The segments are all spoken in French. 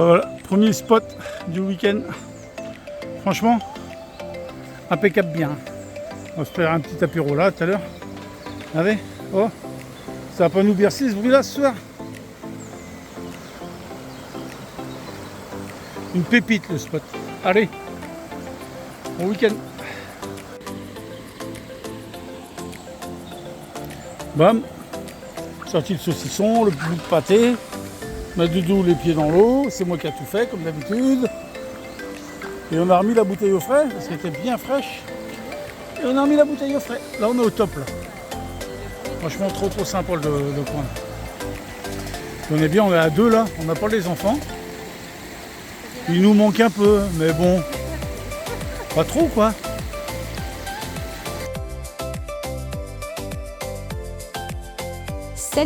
Voilà, premier spot du week-end. Franchement, impeccable bien. On va se faire un petit apéro là tout à l'heure. Allez, oh, ça va pas nous bercer ce bruit là ce soir. Une pépite le spot. Allez, bon week-end. Bam, sorti le saucisson, le bout de pâté. Ma doudou les pieds dans l'eau, c'est moi qui ai tout fait comme d'habitude. Et on a remis la bouteille au frais parce qu'elle était bien fraîche. Et on a remis la bouteille au frais. Là on est au top là. Franchement trop sympa le coin. On est bien, on est à deux là, on n'a pas les enfants. Il nous manque un peu, mais bon, pas trop quoi.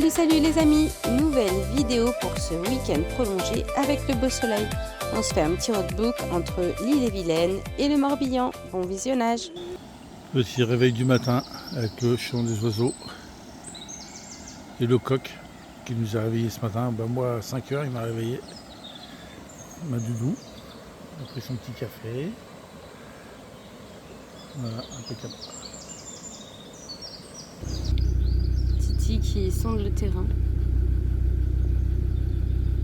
Salut les amis, nouvelle vidéo pour ce week-end prolongé avec le beau soleil. On se fait un petit roadbook entre l'Ille-et-Vilaine et le Morbihan. Bon visionnage. Petit réveil du matin avec le chant des oiseaux et le coq qui nous a réveillés ce matin. Ben moi à 5h il m'a réveillé. Ma doudou. Il a pris son petit café. Voilà, impeccable. Titi qui sonde le terrain.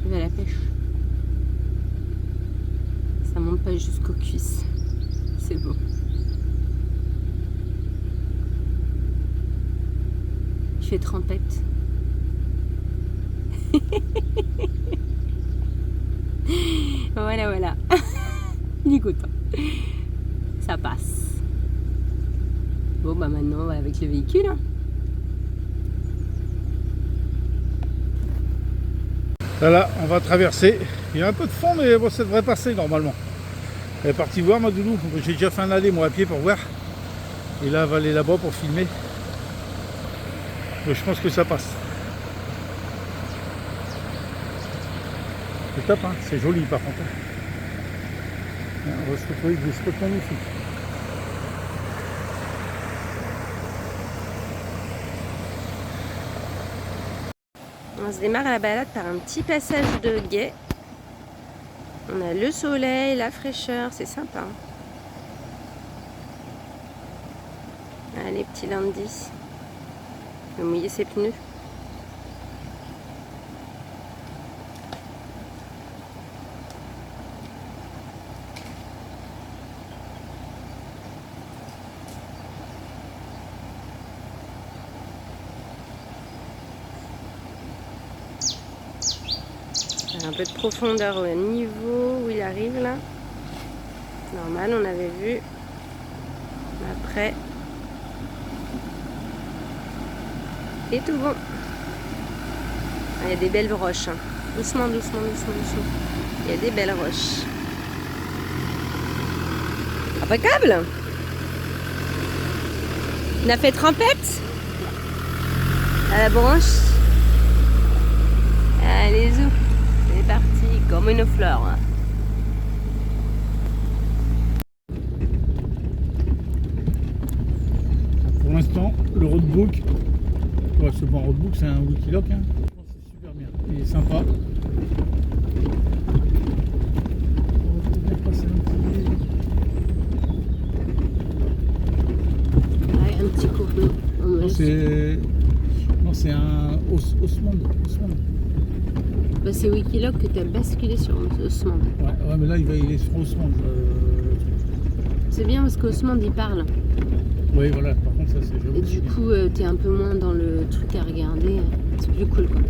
Il va à la pêche. Ça monte pas jusqu'aux cuisses. C'est beau. Il fait trempette. Voilà. Il est content. Ça passe. Bon bah maintenant on va avec le véhicule. Voilà, on va traverser. Il y a un peu de fond, mais bon, ça devrait passer normalement. Elle est partie voir ma doudou. J'ai déjà fait un aller moi à pied pour voir. Et là, elle va aller là-bas pour filmer. Donc, je pense que ça passe. C'est top, hein, c'est joli par contre. On va se retrouver avec des spots magnifiques. On se démarre à la balade par un petit passage de guet. On a le soleil, la fraîcheur, c'est sympa. Allez, petit lundi. Il va mouiller ses pneus. Un peu de profondeur au niveau où il arrive là. Normal, on avait vu. Après. Et tout bon. Il y a des belles roches. Hein. Doucement. Il y a des belles roches. Impeccable. On a fait trempette à la branche. Allez, zou. C'est parti, comme une fleur. Pour l'instant, le roadbook, ouais, c'est pas un roadbook, c'est un Wikiloc. Hein. C'est super bien. Il est sympa. On va peut-être passer Un petit cours d'eau. Non, c'est un Osmond. Bah, c'est Wikiloc que tu as basculé sur Osmond. Ouais, mais là, il est sur Osmond. C'est bien parce qu'Osmond, il parle. Oui, voilà, par contre, ça c'est joli. Et du coup, tu es un peu moins dans le truc à regarder. C'est plus cool, quoi.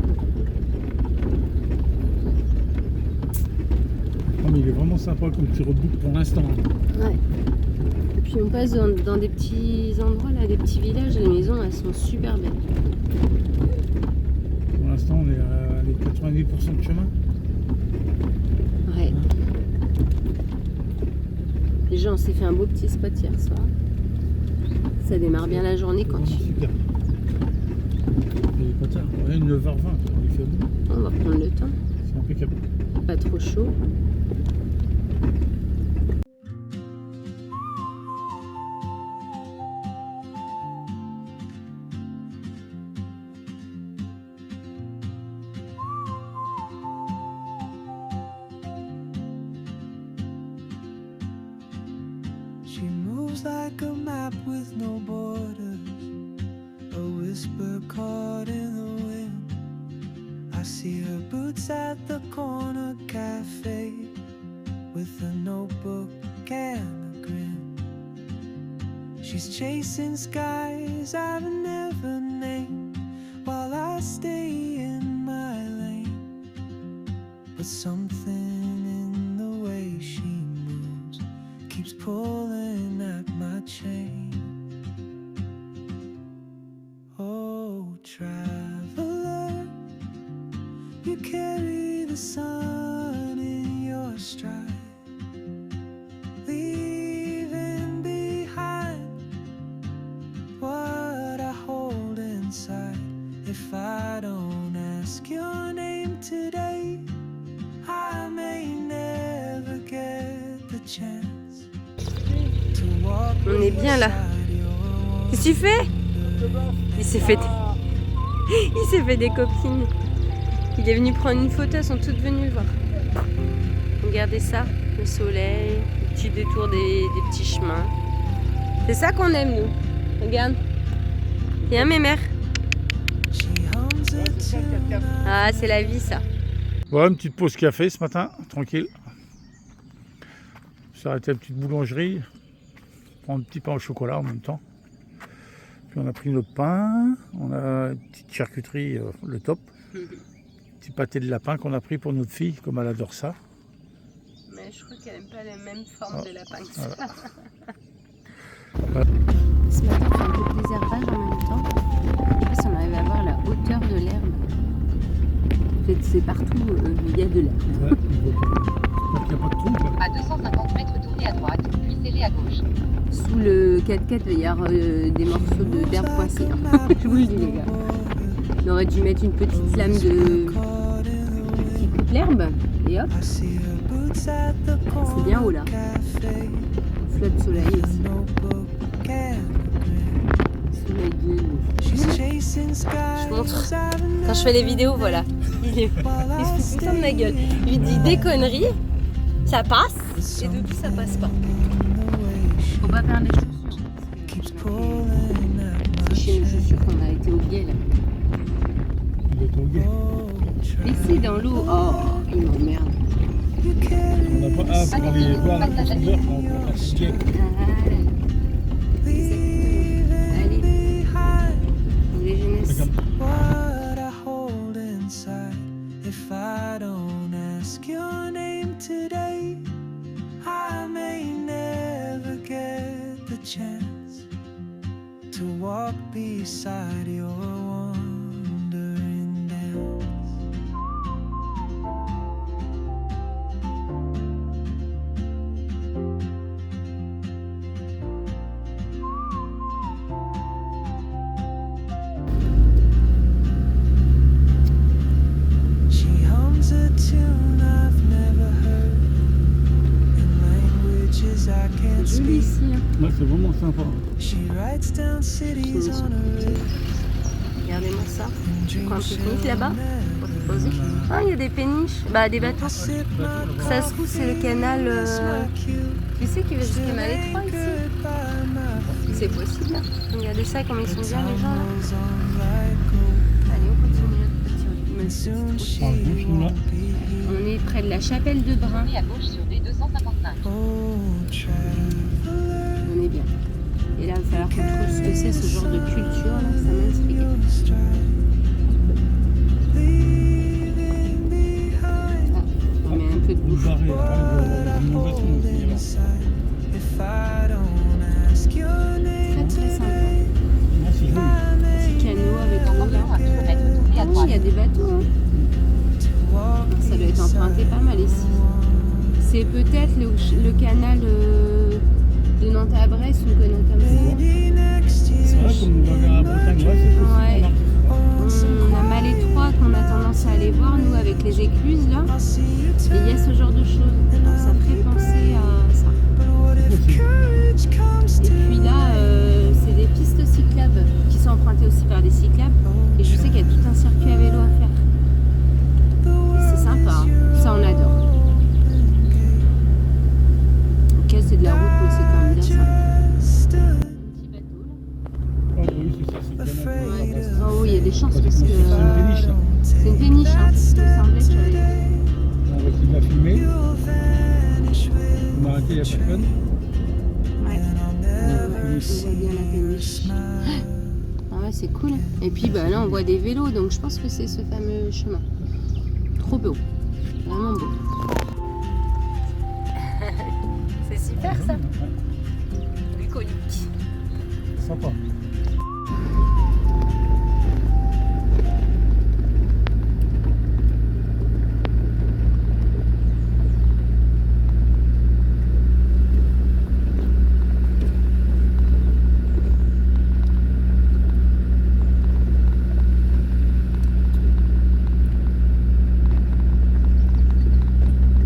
Non, mais il est vraiment sympa comme petit roadbook pour l'instant. Hein. Ouais. Et puis on passe dans des petits endroits, là, des petits villages. Les maisons, elles sont super belles. Pour l'instant, on est à les 90% de chemin. Ouais. Déjà, on s'est fait un beau petit spot hier soir. Ça démarre bien la journée quand tu... Super. Il est pas tard. Ouais, 9h20, il fait bon. On va prendre le temps. C'est impeccable. Pas trop chaud. seems like a map with no borders, a whisper caught in the wind. I see her boots at the corner cafe with a notebook and a grin. She's chasing skies I've never named while I stay in my lane. But something in the way she moves keeps pulling at my chain. Oh, traveler, you carry the sun in your stride, leaving behind what I hold inside. If I don't ask your name today, I may never get the chance to walk. On est bien là. Qu'est-ce que tu fais? Il s'est fait des copines. Il est venu prendre une photo, elles sont toutes venues le voir. Regardez ça, le soleil, le petit détour des petits chemins. C'est ça qu'on aime nous. Regarde. Viens mes mères. Ah, c'est la vie ça. Voilà une petite pause café ce matin, tranquille. On s'est arrêté à une petite boulangerie, prendre un petit pain au chocolat en même temps. Puis on a pris notre pain, on a une petite charcuterie, le top. Petit pâté de lapin qu'on a pris pour notre fille, comme elle adore ça. Mais je crois qu'elle n'aime pas les mêmes formes de lapin que ça. Voilà. Ce matin, on fait un peu de désherbage en même temps. Je sais pas si on arrive à voir la hauteur de l'herbe. En fait, c'est partout, il y a de l'herbe. Ouais, il n'y a pas de trou. À 250 mètres, tournez à droite, puis serrez à gauche. Sous le 4x4, il va y avoir des morceaux d'herbe coincés. Hein. Je vous le dis, les gars. On aurait dû mettre une petite lame qui coupe l'herbe. Et hop. C'est bien haut là. Flotte soleil aussi. Soleil de Je montre. Quand je fais les vidéos, voilà. Il se fout tout le temps de ma gueule. Il lui dit des conneries, ça passe, et de tout ça passe pas. Faut pas perdre les chaussures. C'est chez nos chaussures qu'on a été au guet là. Il est au guet. Ici dans l'eau, oh, il m'emmerde. On n'a pas hâte pour aller voir la profondeur quand on peut faire le guet. Allez, les jeunesses. What I hold inside. If I don't ask your name today, I may never get the chance to walk beside your wandering dance. She hums a tune I've never heard in languages I can't C'est speak. joli ici. Hein. Ouais, c'est vraiment sympa. She writes down cities on a river. Regardez-moi ça. Quand un pique-nique là-bas, pour te poser. Ah, il y a des péniches, bah des bateaux. Ça se trouve, c'est le canal. Tu sais qu'il va jusqu'à Malétroit ici. C'est possible. Hein. Regardez ça, comme ils sont bien les gens là. Allez, on continue notre petit route. Là. On est près de la chapelle de Brun. Tournez à gauche sur D255. On est bien. Et là, il va falloir qu'on trouve ce que c'est, ce genre de culture là. Ça m'intrigue. Ah, on met un peu de bouffe. Barré, l'innovation, il y a Très sympa. là. C'est joli. Petit canot avec Encore eau là. 1 km, tournez à Ah oui, droite. il y a des bateaux. Hein. Ça doit être emprunté pas mal ici. C'est peut-être le canal de Nantes à Brest, une connerie comme ça. C'est vrai, comme on va vers la Bretagne, ouais, c'est Ouais. possible. On a Malétroit qu'on a tendance à aller voir, nous, avec les écluses là. Et il y a ce genre de choses. Donc ça ferait penser à ça. Et puis là, c'est des pistes cyclables qui sont empruntées aussi par des cyclables. Et je sais qu'il y a tout un circuit à vélo à faire. Et c'est sympa, hein. Ça on adore. Ok, c'est de la route, mais c'est quand même bien ça. il n'y a personne. Ouais. On voit bien la péniche. Ah ouais, c'est cool. Et puis bah, là, on voit des vélos, donc je pense que c'est ce fameux chemin. Trop beau. Vraiment beau. C'est super ça. Bucolique. Sympa.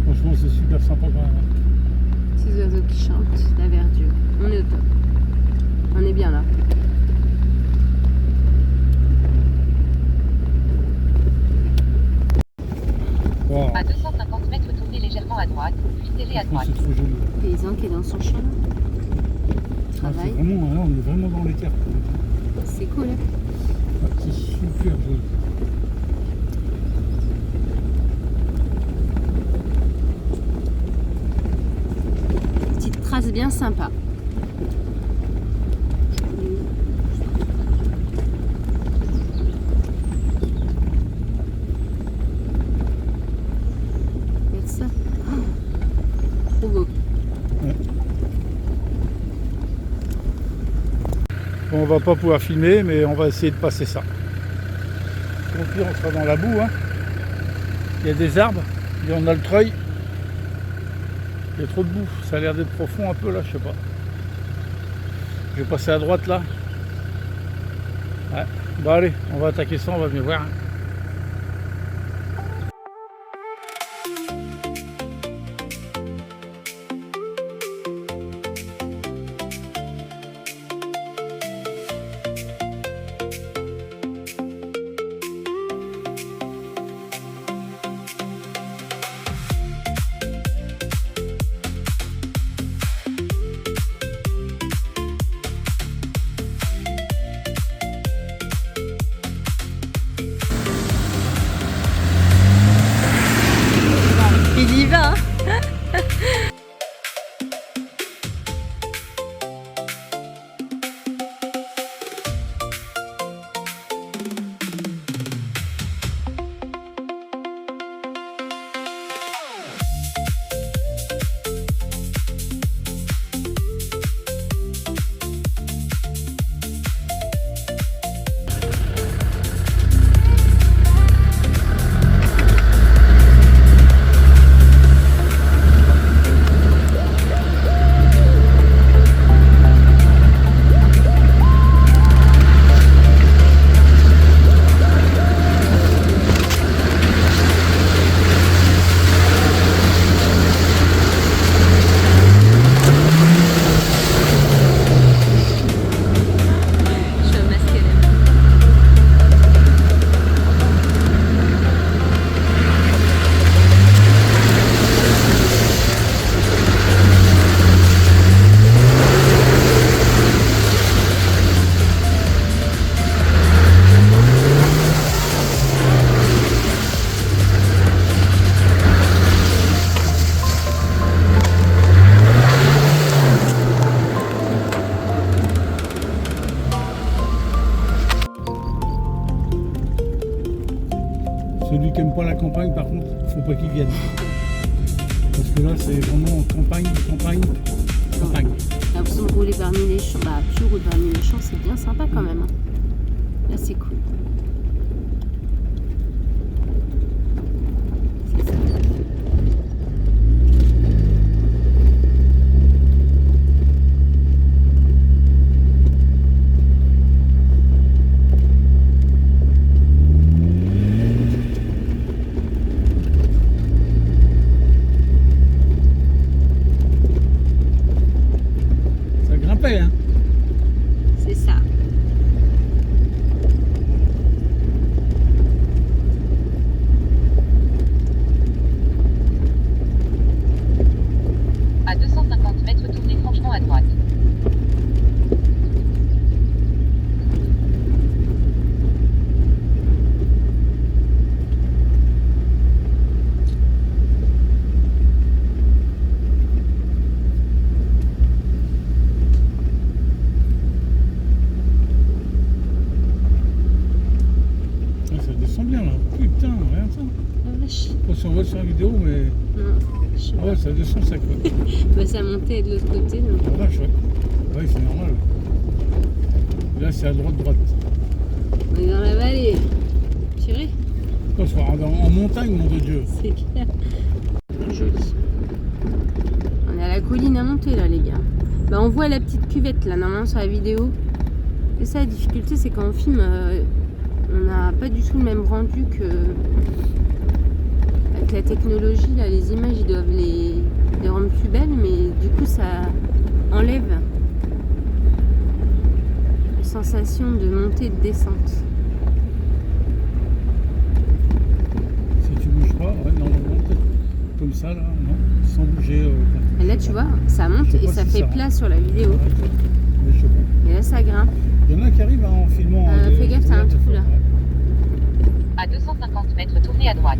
Franchement, c'est super sympa quand même. Ces oiseaux qui chantent, la verdure. On est au top. On est bien là. Wow. À 250 mètres, tournez légèrement à droite, puis serrez à droite. C'est trop joli. Le paysan qui est dans son champ. C'est Travail. vraiment, là, on est vraiment dans les terres. C'est cool. Ouais, c'est super joli. Petite trace bien sympa. Regarde ça. Oh, trop beau. Bon, on va pas pouvoir filmer, mais on va essayer de passer ça. Au pire, on sera dans la boue. Hein. Il y a des arbres, et on a le treuil. Il y a trop de boue, ça a l'air d'être profond un peu là, je sais pas. Je vais passer à droite là. Ouais. Bon allez, on va attaquer ça, on va venir voir. Il y va. Je vais masquer les mains. Celui qui aime pas la campagne, par contre, faut pas qu'il vienne. Parce que là, c'est vraiment campagne, campagne, campagne. J'ai l'impression de rouler parmi les champs. Bah, tu roules parmi les champs, c'est bien sympa quand même. Hein. Là, c'est cool. C'est ça. Ça grimpait, hein. C'est ça. sais pas. Ouais, ça descend sec. Ouais. Bah, ça montait de l'autre côté. Donc... Ah, vache, ouais. Ouais, c'est normal. Là, c'est à droite. On est dans la vallée. Tiré, Non, c'est en montagne, nom de Dieu. c'est clair. Joli. On est à la colline à monter là, les gars. Bah, on voit la petite cuvette là, normalement sur la vidéo. Et ça, la difficulté, c'est quand on filme, on n'a pas du tout le même rendu que. Avec la technologie, là, les images, ils doivent les rendre plus belles, mais du coup, ça enlève la sensation de montée et de descente. Si tu bouges pas, ouais, normalement, peut-être comme ça, là, non, sans bouger. Et là, tu vois, ça monte Je sais et pas ça si fait ça plat rentre. sur la vidéo. Ouais, mais je sais pas. Et là, ça grimpe. Il y en a qui arrivent en filmant. Fais gaffe, t'as un trou là. À 250 mètres, tournez à droite.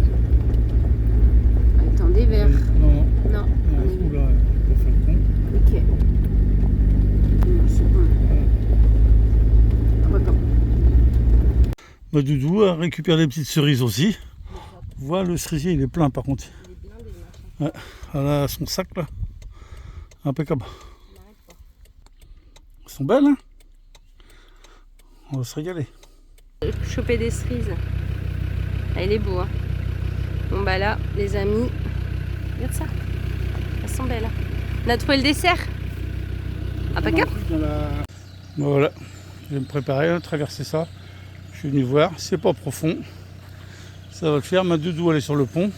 Attends, des verres. Non, Non, il y a un on est trou là pour faire le pont. ok. C'est bon. On va quand Ma Doudou a récupéré des petites cerises aussi. Voilà, le cerisier, il est plein par contre. Ouais, elle a son sac là. Impeccable. Elles sont belles, hein? On va se régaler. Choper des cerises. Ah, il est beau, hein. Bon bah là, les amis, regarde ça. Elles sont belles. On a trouvé le dessert. Impeccable. Voilà, je vais me préparer à traverser ça. Je suis venu voir, c'est pas profond. Ça va le faire. Ma Doudou, elle est sur le pont.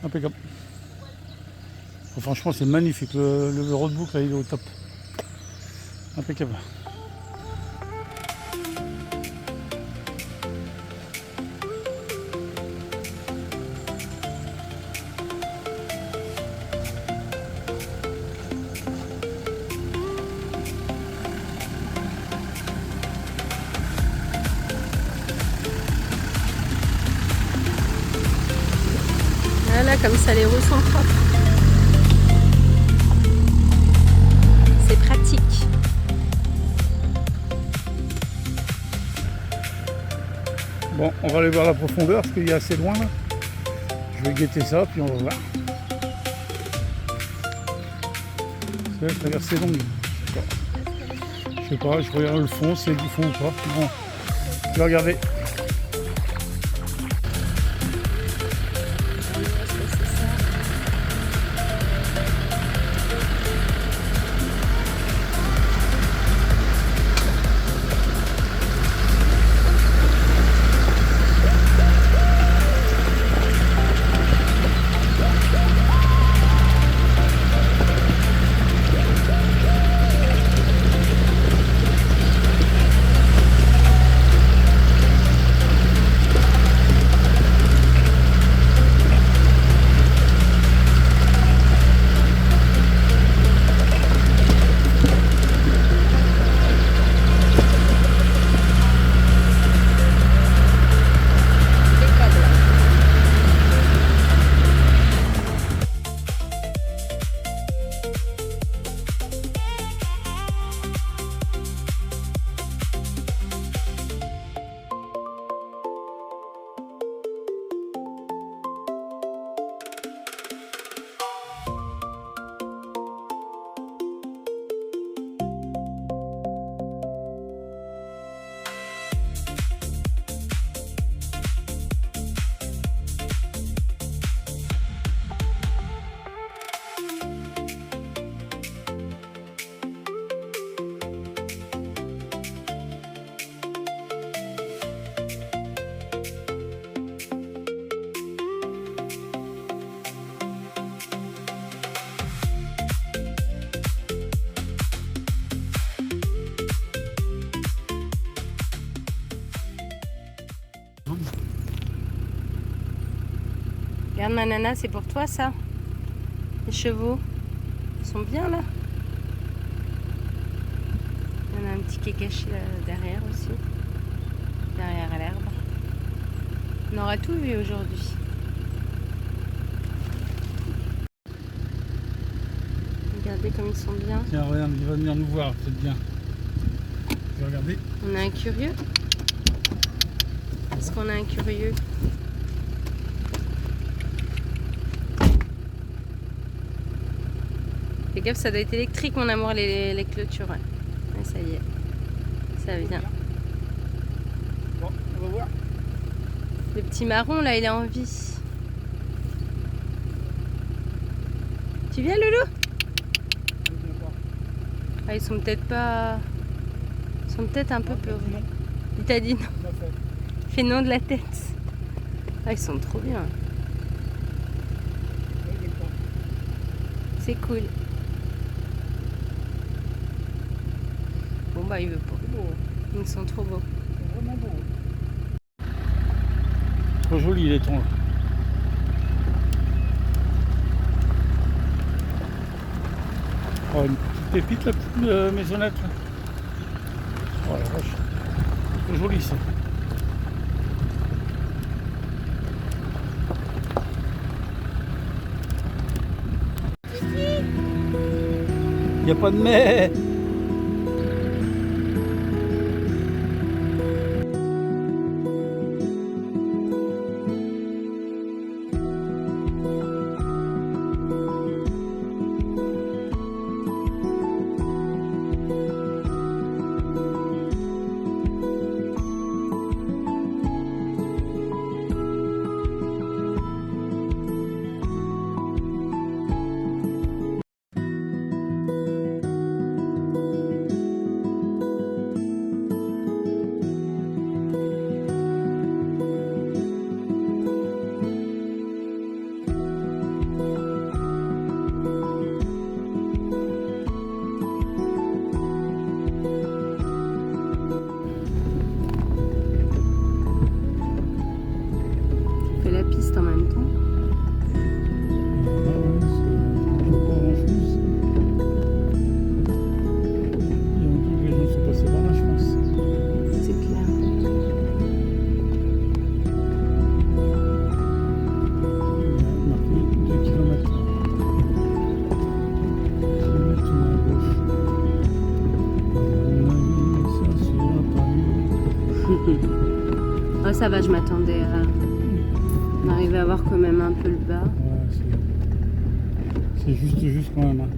Impeccable. Oh, franchement, c'est magnifique. Le roadbook, là, il est au top. Impeccable. Voilà, comme ça, les roues sont propres. C'est pratique. Bon, on va aller voir la profondeur parce qu'il est assez loin là. Je vais guetter ça, puis on va voir. C'est la traversée longue. Je sais pas, je regarde le fond, c'est du fond ou pas. Bon, je vais regarder. Regarde ma nana, c'est pour toi ça. Les chevaux, ils sont bien là. Il y en a un petit qui est caché là, derrière aussi. Derrière l'herbe. On aura tout vu aujourd'hui. Regardez comme ils sont bien. Tiens, regarde, il va venir nous voir, c'est bien. Je vais regarder. On a un curieux. Est-ce qu'on a un curieux? Fais gaffe, ça doit être électrique, mon amour, les clôtures. Ouais. Ouais, ça y est. Ça vient. Bon, on va voir. Le petit marron, là, il est en vie. Tu viens, Loulou? Ah, ils sont peut-être pas... Ils sont peut-être un peu peureux. Il t'a dit non. Il fait non de la tête. Ah, ils sont trop bien. C'est cool. Bon bah il veut pas. Ils sont trop beaux. C'est vraiment beau. Trop joli les tons là. Oh, une petite pépite la petite maisonnette là. Oh la vache. C'est joli ça. Il n'y a pas de mais. En même temps. Les gens sont passés par là, je pense. C'est clair. Marqué 2 km. Oh, ça va, je m'attendais à... On arrive à voir quand même un peu le bas. Ouais, c'est juste quand même. Hein.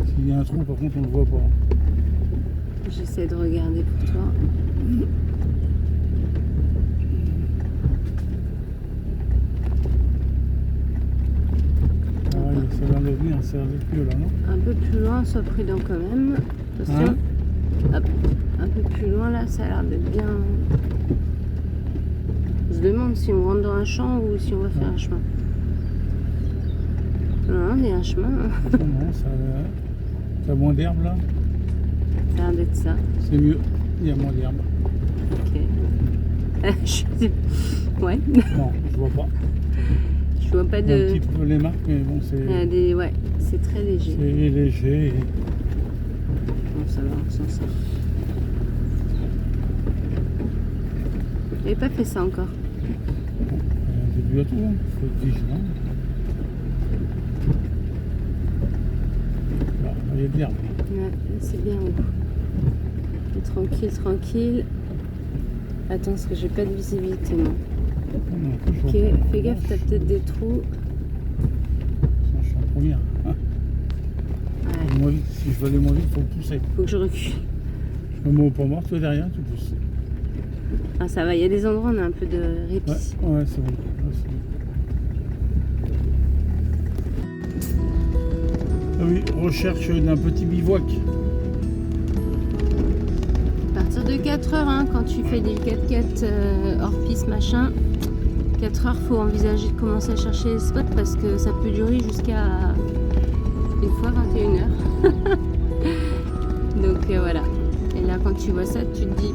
S'il y a un trou, par contre, on ne le voit pas. J'essaie de regarder pour toi. Ah, oui, ça a l'air de venir, ça a l'air d'être mieux là, non? Un peu plus loin, sois prudent quand même. Attention. Hein? Hop. Un peu plus loin là, ça a l'air d'être bien. Je me demande si on rentre dans un champ ou si on va faire un chemin. Non, il y a un chemin. Non, ça a moins d'herbe là. Ça a l'air d'être ça. C'est mieux, il y a moins d'herbe. Ok. Ouais. Non, je vois pas. Je vois pas Un de. petit peu les marques, mais bon, Il y a c'est des... Ouais, c'est très léger. léger. Bon, ça va, on s'en sort. J'avais pas fait ça encore. J'ai dû à tout, il faut être vigilant. Là, il y a de l'herbe. Ouais, c'est bien haut. Et tranquille, tranquille. Attends, parce que j'ai pas de visibilité, moi. Ok, fais gaffe, t'as peut-être des trous. Je suis en première. Hein. Ouais, Moins vite. Si je veux aller moins vite, il faut pousser. faut que je recule. Je me mets au point mort, toi derrière, tu pousses. Ah, ça va, il y a des endroits où on a un peu de répit. Ouais, c'est bon. Ouais, c'est bon. Ah oui, recherche d'un petit bivouac. À partir de 4 heures, hein, quand tu fais des 4x4 hors piste, machin, 4 heures, faut envisager de commencer à chercher les spots parce que ça peut durer jusqu'à une fois 21 heures. Donc voilà. Et là, quand tu vois ça, tu te dis,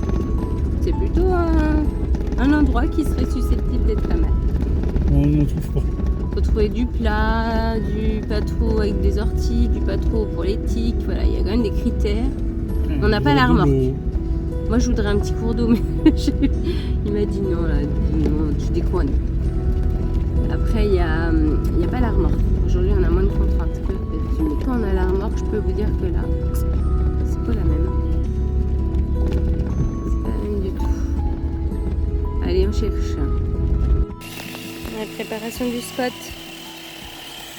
c'est plutôt un endroit qui serait susceptible d'être pas mal. On n'en trouve pas. Faut trouver du plat, du pas trop avec des orties, du pas trop pour les tiques. Voilà, il y a quand même des critères. On n'a pas la remorque. Moi, je voudrais un petit cours d'eau, mais il m'a dit non, là, non, tu déconnes. Après, il n'y a pas la remorque. Aujourd'hui, on a moins de contraintes. Mais quand on a la remorque, je peux vous dire que là, c'est pas la même. C'est pas la même du tout. Allez, on cherche. La préparation du spot.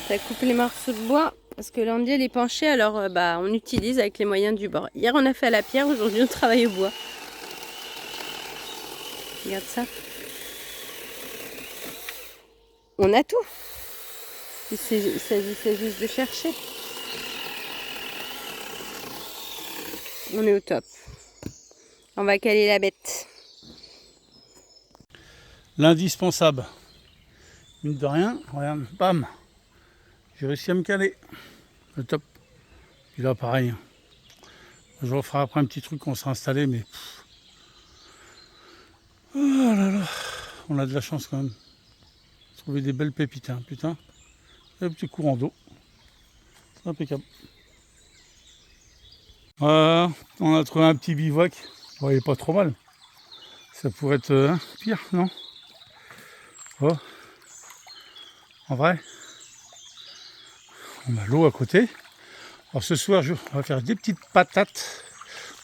Ça coupe les morceaux de bois Parce que l'ordi elle est penché, alors on utilise avec les moyens du bord. Hier on a fait à la pierre, aujourd'hui on travaille au bois. Regarde ça. On a tout. Il s'agissait juste de chercher. On est au top. On va caler la bête. L'indispensable. Mine de rien, regarde, bam. J'ai réussi à me caler. Le top. Puis là, pareil. Je referai après un petit truc qu'on s'est installé, mais... Oh là là. On a de la chance quand même. Trouver des belles pépites, hein, putain. Un petit courant d'eau. C'est impeccable. Voilà, on a trouvé un petit bivouac. Bon, il est pas trop mal. Ça pourrait être pire, non? Oh. En vrai, on a l'eau à côté. Alors ce soir, on va faire des petites patates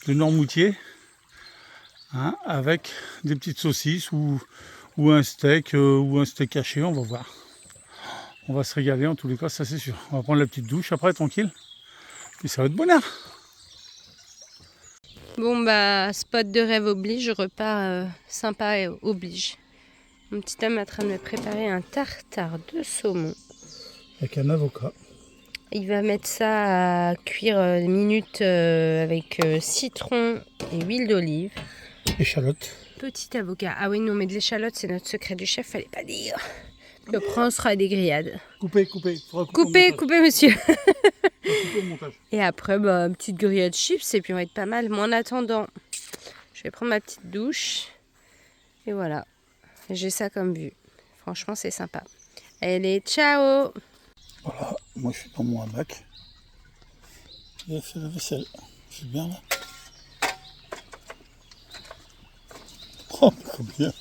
de Noirmoutier, hein, avec des petites saucisses ou un steak haché, on va voir. On va se régaler en tous les cas, ça c'est sûr. On va prendre la petite douche après, tranquille. Puis ça va être bonheur. Bon spot de rêve oblige, repas sympa et oblige. Mon petit homme est en train de me préparer un tartare de saumon. Avec un avocat. Il va mettre ça à cuire une minute avec citron et huile d'olive. Échalote. Petit avocat. Ah oui, non, mais de l'échalote, c'est notre secret du chef, fallait pas dire. Puis après, on sera à des grillades. Coupez. Coupez, monsieur. Couper au montage. Et après, une petite grillade chips, et puis on va être pas mal. Mais en attendant, je vais prendre ma petite douche. Et voilà. J'ai ça comme vue. Franchement, c'est sympa. Allez, ciao! Voilà, moi je suis dans mon hamac. J'ai fait la vaisselle. C'est bien là. Oh, comme bien.